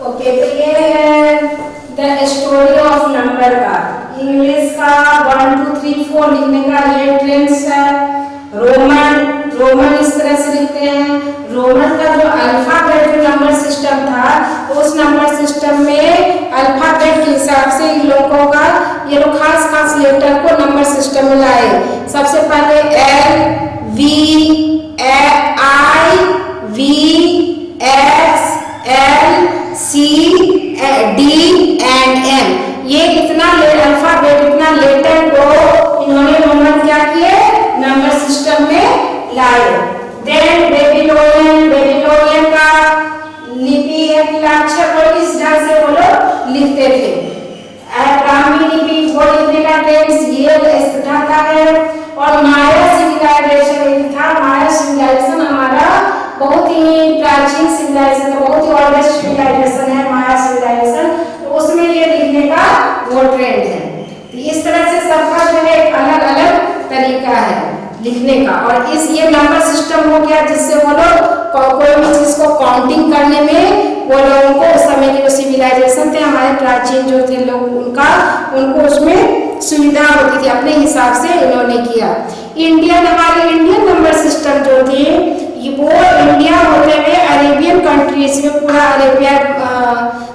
Okay, तो ये है द स्टोरी ऑफ नंबर का इंग्लिश का 1 2 3 4 लिखने का ये ट्रेंड्स है। रोमन इस तरह से लिखते हैं। रोमन का जो अल्फाबेट जो नंबर सिस्टम था, उस नंबर सिस्टम में अल्फाबेट के हिसाब से इन लोगों का ये लोग खास लेटर को नंबर सिस्टम में लाए। सबसे पहले L V I V X L C D and M, ये इतना अल्फाबेट इतना लेटर को इन्होंने रोमन क्या किए, नंबर सिस्टम में लाए। देन बेबीलोनियन का लिपि अक्षर को इस ढंग से वो लोग लिखते थे। ब्राह्मी लिपि वो लिखने का टेक्स्ट ये इस तरह का है। और माया सिविलाइजेशन था। माया सिविलाइजेशन हमारा बहुत ही प्राचीन सिविलाइजेशन है, बहुत ही ओल्डेस्ट सिविलाइजेशन है माया सिविलाइजेशन। तो उसमें ये लिखने का वो ट्रेंड है। तो इस तरह से सबका जो है अलग अलग तरीका है लिखने का। और इस ये नंबर सिस्टम हो गया जिससे वो लोग कोई भी चीज को काउंटिंग करने में वो लोगों को उस समय के जो सिविलाइजेशन थे हमारे प्राचीन जो थे लोग उनको उसमें सुविधा होती थी, अपने हिसाब से इन्होंने किया। हमारे इंडियन नंबर सिस्टम जो थे वो इंडिया होते हुए अरेबियन कंट्रीज में पूरा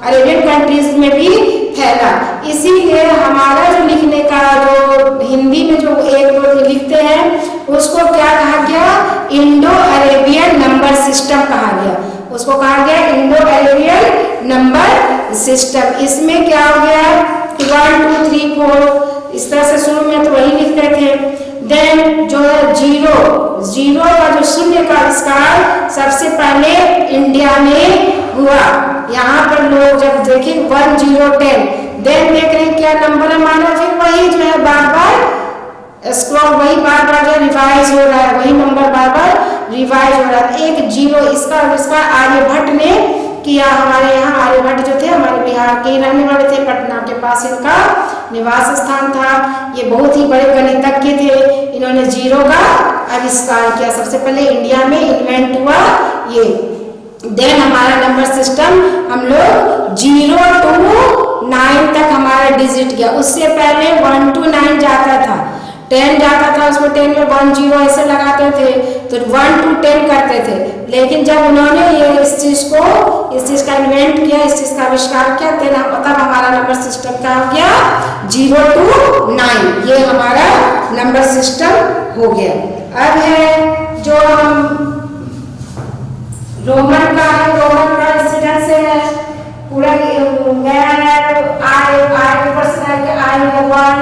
अरेबियन कंट्रीज में भी फैला। इसीलिए हमारा जो लिखने का जो हिंदी में जो एक लोग लिखते हैं उसको क्या कहा गया, इंडो अरेबियन नंबर सिस्टम कहा गया। उसको कहा गया इंडो अरेबियन नंबर सिस्टम। इसमें क्या हो गया 1 2 3 4 इस तरह से शुरू में तो वही लिखते थे। देन जो जीरो का जो शून्य का आविष्कार सबसे पहले इंडिया में हुआ। यहाँ पर लोग जब देखे 1 0 10 देन देख रहे क्या नंबर हमारा, फिर वही जो है बार स्क्रॉल वही बार जो रिवाइज हो रहा है, वही नंबर बार रिवाइज हो रहा है। 1 0 इसका आविष्कार आर्यभट्ट ने किया। हमारे यहाँ आर्यभट्ट जो थे हमारे बिहार के रहने वाले थे, पटना के पास इनका निवास स्थान था। ये बहुत ही बड़े गणितज्ञ थे। इन्होंने जीरो का आविष्कार किया, सबसे पहले इंडिया में इन्वेंट हुआ ये। देन हमारा नंबर सिस्टम हम लोग 0 to 9 तक हमारा डिजिट गया। उससे पहले 1 to 9 जाता था, 10 जाता था, उसमें 10 में 1 0 ऐसे लगाते थे, तो 1 to 10 करते थे। लेकिन जब उन्होंने ये इस चीज का इन्वेंट किया, इस चीज का आविष्कार किया, तब हमारा नंबर सिस्टम क्या हो गया 0 to 9, ये हमारा नंबर सिस्टम हो गया। अब है जो हम रोमन का इसी ढंग से है पूरा नया I 1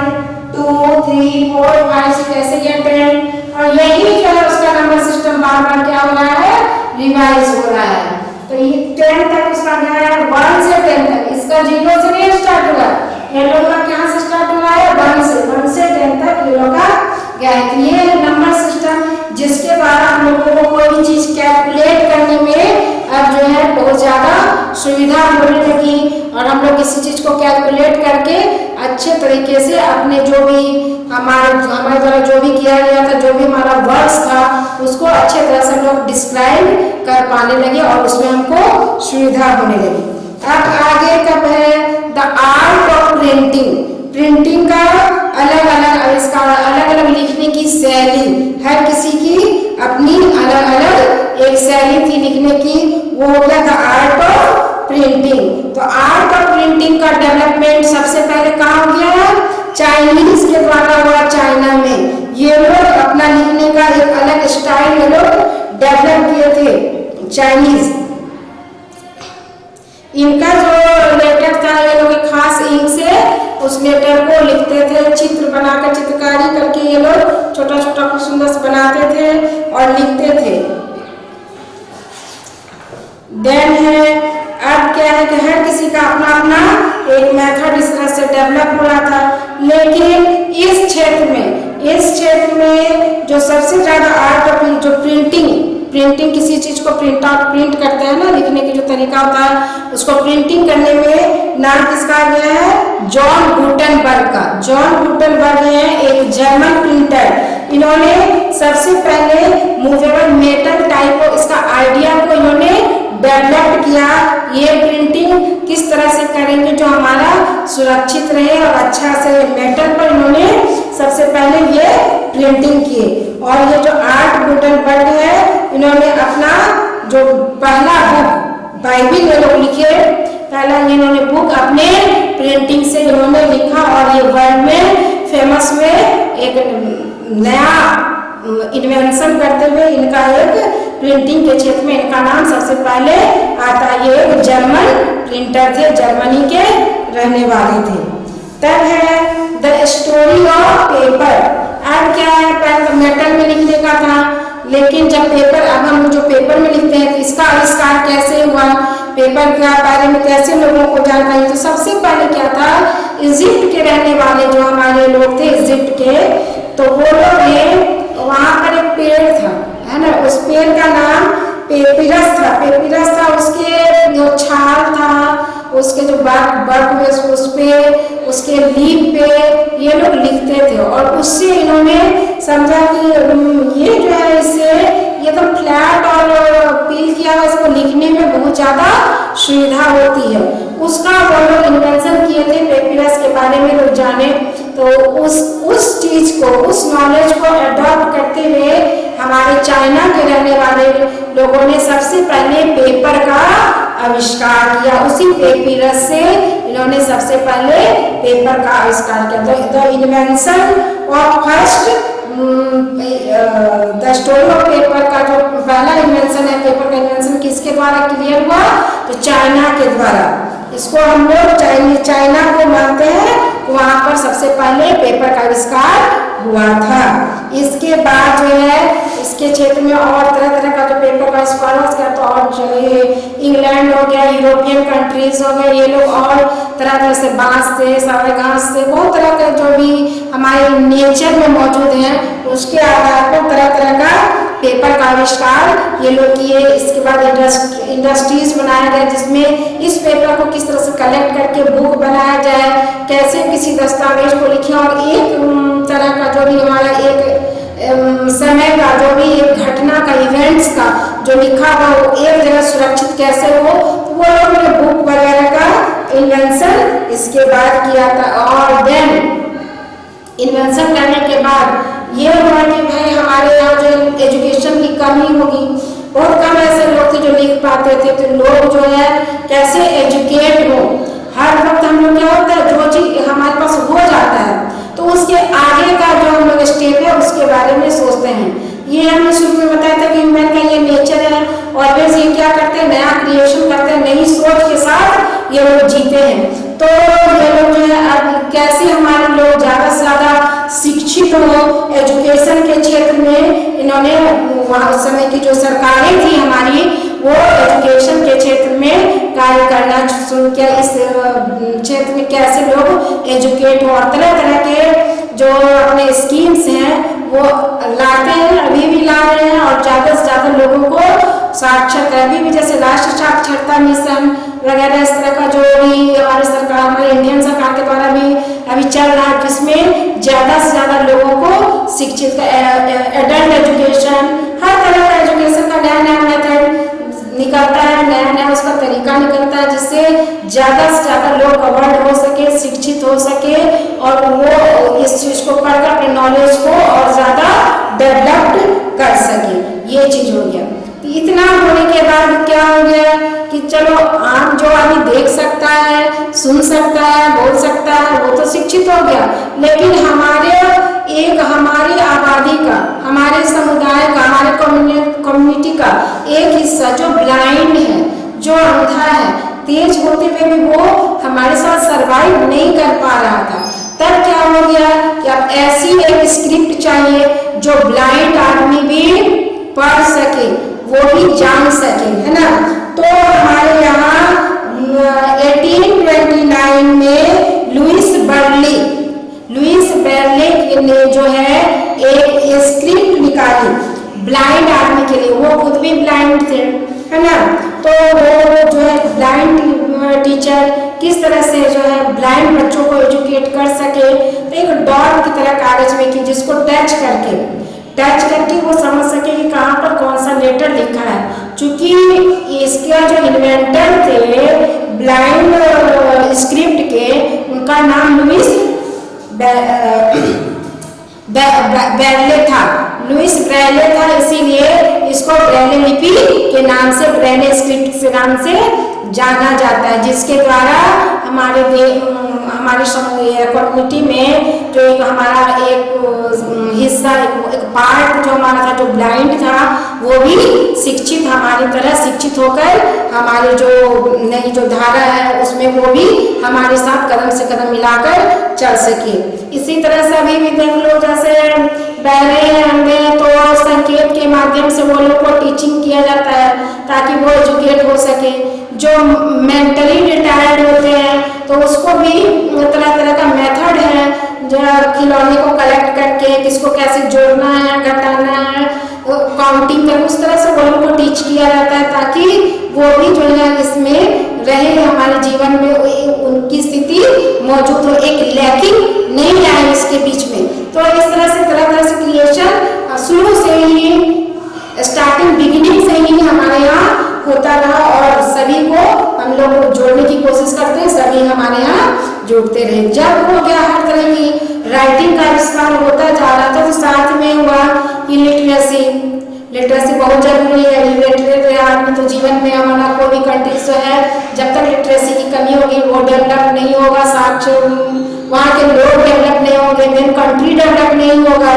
2 3 4 5 कैसे ये 10, और यही जो है उसका नंबर सिस्टम बार क्या हो रहा है, रिवाइज हो रहा है। तो ये 10 तक उसका गया है 1 से 10 तक। इसका 0 से नहीं स्टार्ट हुआ, ये लोग का क्या से स्टार्ट हुआ है 1 से 10 तक ये लोग का गया है। तो ये नंबर सिस्टम जिसके द्वारा हम लोगों को कोई भी चीज कैलकुलेट करने में अब जो है बहुत ज्यादा सुविधा होने लगी, और हम लोग किसी चीज को कैलकुलेट करके अच्छे तरीके से अपने जो भी हमारे द्वारा जो भी किया गया था, जो भी हमारा वर्ड्स था, उसको अच्छे तरह से हम लोग डिस्क्राइब कर पाने लगे और उसमें हमको सुविधा होने लगी। अब आगे कब है द आर्ट ऑफ प्रिंटिंग का अलग अलग आविष्कार, अलग अलग लिखने की शैली, हर किसी की अपनी अलग अलग एक शैली थी लिखने की, वो हो गया था आर्ट ऑफ प्रिंटिंग। तो आर्ट ऑफ प्रिंटिंग का डेवलपमेंट सबसे पहले कहाँ हो गया है, चाइनीज के द्वारा हुआ। चाइना में ये लोग अपना लिखने का एक अलग स्टाइल ये लोग डेवलप किए थे चाइनीज। इनका जो लेटर था ये लोग खास इंक से उस लेटर को लिखते थे, चित्र बनाकर चित्रकारी करके ये लोग छोटा छोटा खूब सुंदर से बनाते थे और लिखते थे। देन है अब क्या है कि हर किसी का अपना अपना एक मेथड इस तरह से डेवलप हो रहा था। लेकिन इस क्षेत्र में जो सबसे ज्यादा आर्ट ऑफ जो प्रिंटिंग किसी चीज को प्रिंट करते हैं ना, लिखने की जो तरीका होता है उसको प्रिंटिंग करने में नाम किसका गया है, जॉन गुटेनबर्ग का। जॉन गुटेनबर्ग है एक जर्मन प्रिंटर, इन्होंने सबसे पहले मूवेबल मेटल टाइप को इसका आइडिया को इन्होंने डेवलप किया। ये प्रिंटिंग किस तरह से करेंगे जो हमारा सुरक्षित रहे और अच्छा से मेटल पर इन्होंने सबसे पहले ये प्रिंटिंग किए। और ये जो आर्ट गुटेनबर्ग है इन्होंने अपना जो पहला बुक बाइबिल ये लोग लिखे, पहला ये इन्होंने बुक अपने प्रिंटिंग से इन्होंने लिखा और ये वर्ल्ड में फेमस हुए। एक नया इन्वेंशन करते हुए इनका एक प्रिंटिंग के क्षेत्र में इनका नाम सबसे पहले आता। ये एक जर्मन प्रिंटर थे, जर्मनी के रहने वाले थे। तब है द स्टोरी ऑफ पेपर। अब क्या है, पहले तो मेटल में लिखने का था, लेकिन जब पेपर, अब हम जो पेपर में लिखते हैं तो इसका आविष्कार कैसे हुआ, पेपर के बारे में कैसे लोगों को जानकारी। तो सबसे पहले क्या था, इजिप्ट के रहने वाले जो हमारे लोग थे इजिप्ट के, तो वो लोग ने वहाँ पर एक पेड़ था, है ना, उस पेड़ का नाम पेपिरस था। पेपिरस था, उसके जो छाल था, उसके जो बर्फ में उस पे, उसके लीफ पे ये लोग लिखते थे। और उससे इन्होंने समझा कि ये जो है इससे ये तो फ्लैट और पील किया हुआ, इसको लिखने में बहुत ज़्यादा सुविधा होती है। उसका वो लोग इन्वेंशन किए थे, पेपिरस के बारे में लोग जाने। तो उस चीज को, उस नॉलेज को अडॉप्ट करते हुए हमारे चाइना के रहने वाले लोगों ने सबसे पहले पेपर का आविष्कार किया। उसी पेपिरस से इन्होंने सबसे पहले पेपर का आविष्कार किया। The invention of first the story of paper का जो पहला इन्वेंशन है, पेपर का इन्वेंशन किसके द्वारा क्लियर हुआ, तो चाइना के द्वारा। इसको हम लोग चाइना को मानते हैं, वहाँ पर सबसे पहले पेपर का आविष्कार हुआ था। इसके बाद जो है इसके क्षेत्र में और तरह तरह का जो पेपर का आविष्कार हुआ, उसके तो और जो ये इंग्लैंड हो गया, यूरोपियन कंट्रीज हो गए, ये लोग और तरह तरह से बांस से, सारे घास से, बहुत तरह के जो भी हमारे नेचर में मौजूद हैं उसके आधार पर तरह तरह का पेपर का आविष्कार ये लोग किए। इसके बाद इंडस्ट्रीज बनाया गया जिसमें इस पेपर को किस तरह से कलेक्ट करके बुक बनाया जाए, कैसे किसी दस्तावेज को लिखें, और एक तरह का जो भी हमारा एक समय का जो भी एक घटना का, इवेंट्स का जो लिखा हुआ वो एक जगह सुरक्षित कैसे हो, तो वो लोगों ने बुक वगैरह का इन्वेंशन इसके बाद किया था। और देन इन्वेंशन करने के बाद ये हुआ कि भाई हमारे यहाँ जो एजुकेशन की कमी होगी, बहुत कम ऐसे लोग थे जो लिख पाते थे, तो लोग जो है कैसे एजुकेट हो। हर वक्त हम लोग क्या होता है, जो चीज हमारे पास हो जाता है तो उसके आगे का जो हम लोग स्टेप है उसके बारे में सोचते हैं। ये हमने शुरू में बताया था कि ह्यूमन का ये नेचर है, ऑलवेज ये क्या करते हैं, नया क्रिएशन करते हैं, नई सोच के साथ ये लोग जीते हैं। तो ये लोग जो है अब कैसे हमारे लोग ज़्यादा से ज़्यादा शिक्षित हो एजुकेशन के क्षेत्र में, इन्होंने वहाँ उस समय की जो सरकारें थी हमारी, वो एजुकेशन के क्षेत्र में कार्य करना शुरू किया। इस क्षेत्र में कैसे लोग एजुकेट हो, और तरह तरह के जो अपने स्कीम्स हैं वो लाते हैं, अभी भी ला रहे हैं, और ज़्यादा से ज़्यादा लोगों को साक्षर अभी भी, जैसे राष्ट्रीय साक्षरता मिशन वगैरह इस तरह का जो भी हमारे सरकार, हमारे इंडियन सरकार के द्वारा भी अभी चल रहा है, जिसमें ज़्यादा से ज़्यादा लोगों को शिक्षित, एडल्ट एजुकेशन, हर तरह का एजुकेशन का नया नया मेथड निकलता है, नया नया उसका तरीका निकलता है, जिससे ज़्यादा से ज़्यादा लोग अवर्ड हो सके, शिक्षित हो सके, और वो इस चीज़ को पढ़कर अपने नॉलेज को और ज़्यादा डेवलप्ड कर सके। ये चीज़ हो गया। इतना होने के बाद क्या हो गया कि चलो आम जो आदमी देख सकता है, सुन सकता है, बोल सकता है, वो तो शिक्षित हो गया, लेकिन हमारी आबादी का, हमारे समुदाय का, हमारे कम्युनिटी का एक हिस्सा जो ब्लाइंड है, जो अंधा है, तेज होते हुए भी वो हमारे साथ सरवाइव नहीं कर पा रहा था। तब क्या हो गया कि अब ऐसी एक स्क्रिप्ट चाहिए जो ब्लाइंड आदमी भी पढ़ सके, वो भी जान सके, है ना। तो हमारे यहाँ 1829 में लुइस बर्ले ने जो है एक स्क्रिप्ट निकाली ब्लाइंड आदमी के लिए। वो खुद भी ब्लाइंड थे, है ना। तो वो जो है ब्लाइंड टीचर किस तरह से जो है ब्लाइंड बच्चों को एजुकेट कर सके, तो एक डॉट की तरह कागज में की, जिसको टच करके टच करके वो समझ सके कि कहाँ पर कौन सा लेटर लिखा है। क्योंकि इसका जो इन्वेंटर थे ब्लाइंड स्क्रिप्ट के, उनका नाम लुइस ब्रेले था, लुइस ब्रेले था, इसीलिए इसको ब्रेले लिपि के नाम से, ब्रेले स्क्रिप्ट के नाम से जाना जाता है, जिसके द्वारा हमारे कम्युनिटी में जो एक हमारा एक हिस्सा, एक पार्ट जो हमारा था, जो ब्लाइंड था, वो भी शिक्षित, हमारी तरह शिक्षित होकर हमारे जो नई जो धारा है उसमें वो भी हमारे साथ कदम से कदम मिलाकर चल सके। इसी तरह से अभी भी देख लो, जैसे बहरे हैं हमें, तो संकेत के माध्यम से वो लोग को टीचिंग किया जाता है ताकि वो एजुकेट हो सके। जो मेंटली रिटायर्ड होते हैं तो उसको भी तरह तरह का मेथड है, जो खिलौने को कलेक्ट करके किसको कैसे जोड़ना है, घटाना है, काउंटिंग कर, उस तरह से वो लोग को टीच किया जाता है ताकि वो भी जो है इसमें रहे, हमारे जीवन में उनकी स्थिति मौजूद हो, एक लैकिंग नहीं आए इसके बीच में। तो इस तरह से क्रिएशन शुरू से ही, स्टार्टिंग बिगिनिंग से ही हमारे यहाँ होता रहा और सभी को हम लोग जोड़ने की कोशिश करते हैं, सभी हमारे यहाँ जुड़ते रहे। जब हो गया हर तरह की राइटिंग का आविष्कार होता जा रहा था, तो साथ में हुआ कि लिटरेसी बहुत जरूरी है। इलिटरेट आदमी तो जीवन में हमारा कोई भी कंट्री जो है, जब तक लिटरेसी की कमी होगी वो डेवलप नहीं होगा, साक्षर वहाँ के लोग डेवलप नहीं होंगे, देन कंट्री डेवलप नहीं होगा।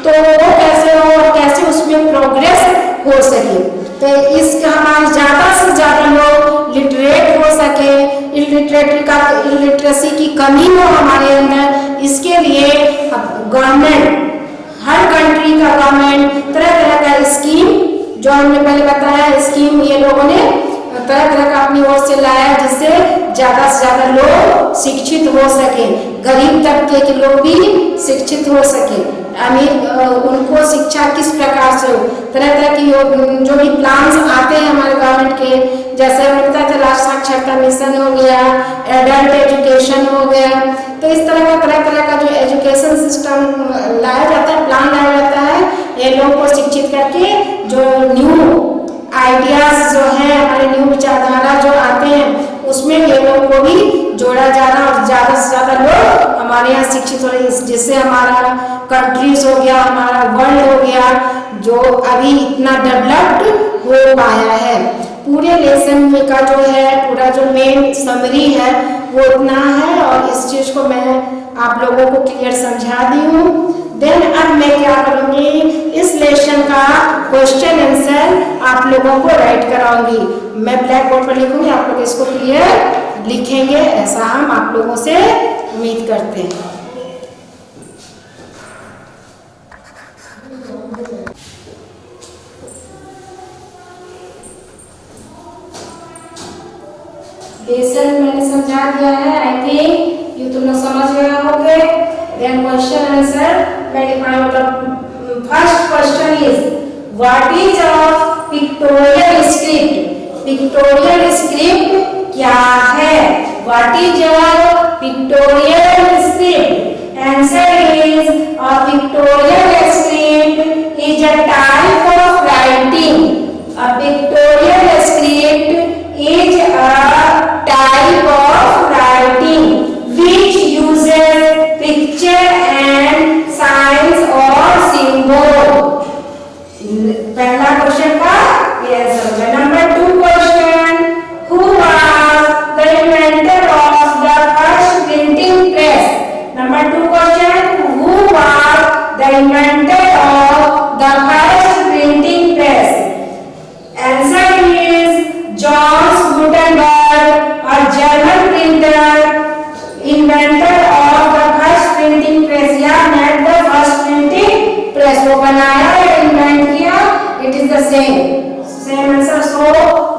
तो वो कैसे हो और कैसे उसमें प्रोग्रेस हो सके, तो इसका हमारे ज़्यादा से ज़्यादा लोग लिटरेट हो सके, इलिटरेसी की कमी हो हमारे अंदर, इसके लिए गवर्नमेंट, हर कंट्री का गवर्नमेंट तरह तरह का स्कीम, जो हमने पहले बताया स्कीम, ये लोगों ने तरह तरह का अपनी ओर से लाया, जिससे ज़्यादा से ज़्यादा लोग शिक्षित हो सके, गरीब तबके के लोग भी शिक्षित हो सके, अमीर उनको शिक्षा किस प्रकार से हो। तरह तरह की जो भी प्लान्स आते हैं हमारे गवर्नमेंट के, जैसे हमें पता था राष्ट्रीय साक्षरता मिशन हो गया, एडल्ट एजुकेशन हो गया, तो इस तरह का जो एजुकेशन सिस्टम लाया जाता है, प्लान लाया जाता है, ये लोगों को शिक्षित करके जो न्यू आइडियाज जो है, हमारे न्यू विचारधारा जो आते हैं, उसमें ये लोगों को भी जोड़ा जा रहा और ज़्यादा से ज़्यादा लोग हमारे यहाँ शिक्षित हो रहे, जिससे हमारा कंट्रीज हो गया, हमारा वर्ल्ड हो गया, जो अभी इतना डेवलप्ड हो पाया है। पूरे लेसन में का जो है, पूरा जो मेन समरी है वो इतना है, और इस चीज़ को मैं आप लोगों को क्लियर समझा दी हूँ। देन अब मैं क्या करूँगी, इस लेसन का क्वेश्चन आंसर आप लोगों को राइट कराऊंगी। मैं ब्लैक बोर्ड पर लिखूंगी, आप लोग इसको क्लियर लिखेंगे, ऐसा हम आप लोगों से उम्मीद करते हैं। लेसन मैंने समझा दिया है, आई थिंक ये तुम लोग समझ गए होंगे। देन क्वेश्चन आंसर मैं लिखूंगा। First question is what is a pictorial script? Pictorial script क्या है? What is a pictorial script? Answer is a pictorial script is a type of writing. A pictorial script is a type of writing which uses picture and signs or symbol. पहला question का ये answer है। Number 2 question, who was the inventor of the first printing press? Number 2 question, who was the inventor of the first printing press? Answer is Johannes Gutenberg, a German printer, inventor of the first printing press, या made the first printing press, वो बनाया या invent किया, it is the same answer. So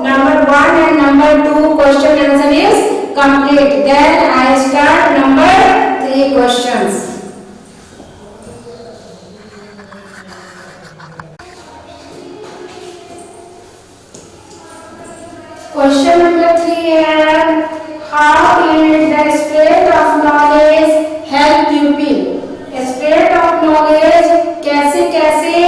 number 1 and number 2 question answer is complete. Then I start number 3 questions. Question number 3 है, how did the spread of knowledge help pupil? Spread of knowledge कैसे कैसे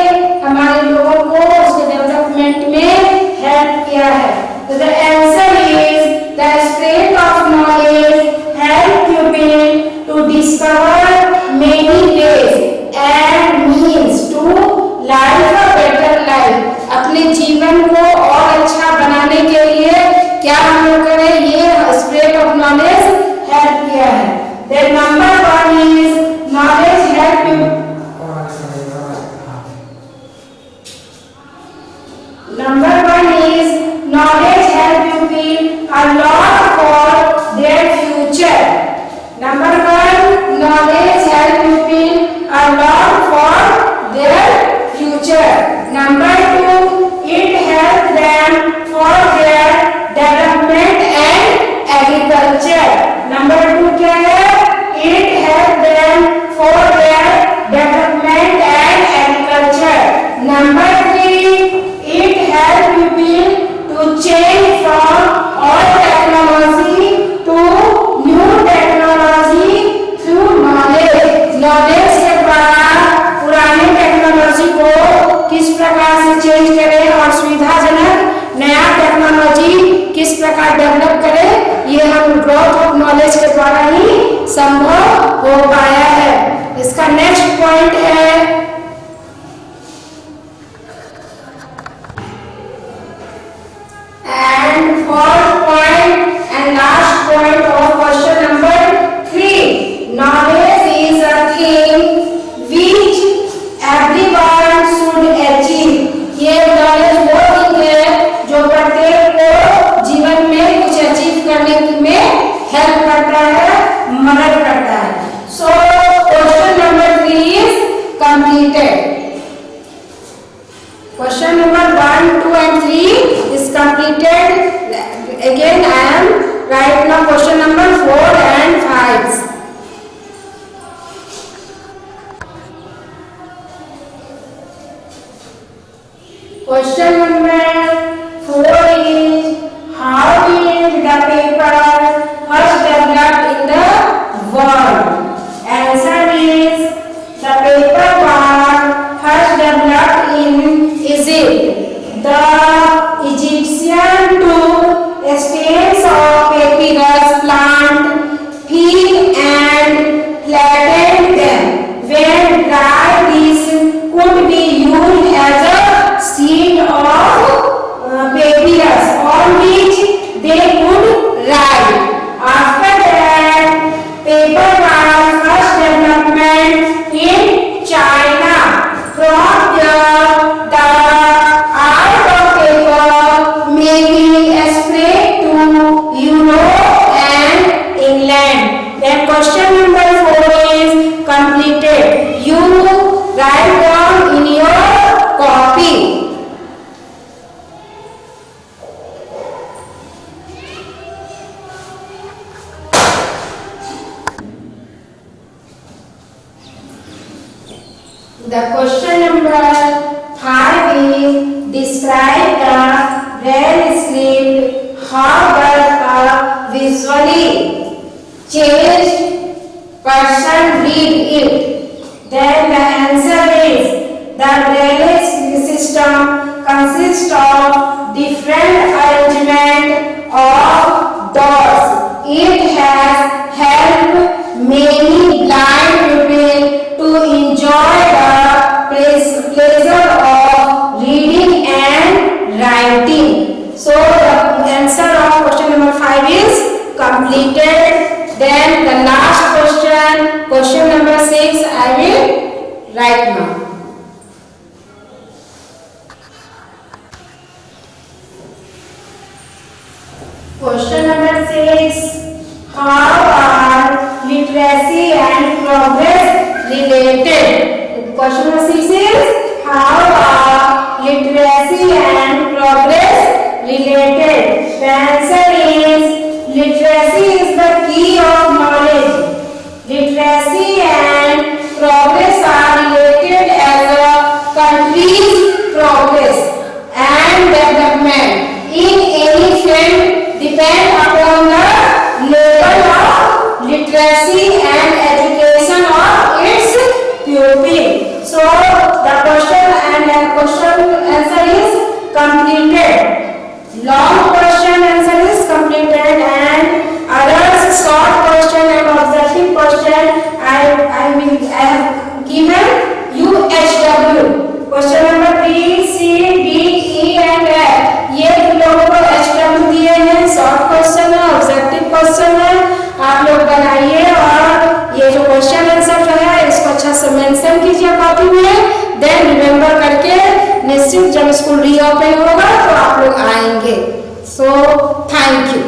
Number 2, it helps them for their development and agriculture. Number 2 क्या है? It helps them for their development and agriculture. Number 3, it helps people to change from old technology to new technology through knowledge. Knowledge के द्वारा पुराने technology को किस प्रकार से change करें और सुविधाजनक नया टेक्नोलॉजी किस प्रकार डेवलप करें, ये हम ग्रोथ ऑफ नॉलेज के द्वारा ही संभव हो पाया है। इसका नेक्स्ट पॉइंट है and fourth point and last point of question number 3, knowledge is a thing which everyone should achieve. ये knowledge वो थिंग है जो प्रत्येक को जीवन में कुछ अचीव करने में हेल्प करता है, मदद करता है। So question number 3 is completed. Question number 1, 2 and 3 is completed. Again I am right now question number 4 and 5. Question number 4 is how did the paper first developed in the world? Answer is the paper was first developed in Egypt. The Egyptian took stems of papyrus plant, peeled and flattened them. When dry, these could be used as a sheet of papyrus on which they could write. After that, paper was first development in China. From there, the art of paper making spread to Europe and England. Then question number 4 is completed. You write down in your copy. The question number 5 is describe the braille script. How does a visually changed person read it? Then the answer is the braille system consists of different arrangement of dots. It has helped many blind people to enjoy the pleasure of reading and writing. So the answer of question number 5 is completed. Then the last question, question number 6, I will write now. Question number 6, how are literacy and progress related? Question number 6 is how are literacy and progress related? The answer is literacy is the key of knowledge. Literacy and progress are related as a country's progress and development in any field depend upon the level of literacy and education of its pupil. So the question answer is completed. Long question answer is completed and others short question and objective question I have given UHW. Question number B, C, D, E and F. ये लोगों को HW दिए हैं, short question है, objective question है, आप लोग बनाइए और ये जो क्वेश्चन आंसर जो है इसको अच्छा से मेंशन कीजिए कॉपी में। देन रिमेंबर करके निश्चित जब स्कूल रीओपन होगा तो आप लोग आएंगे। So thank you.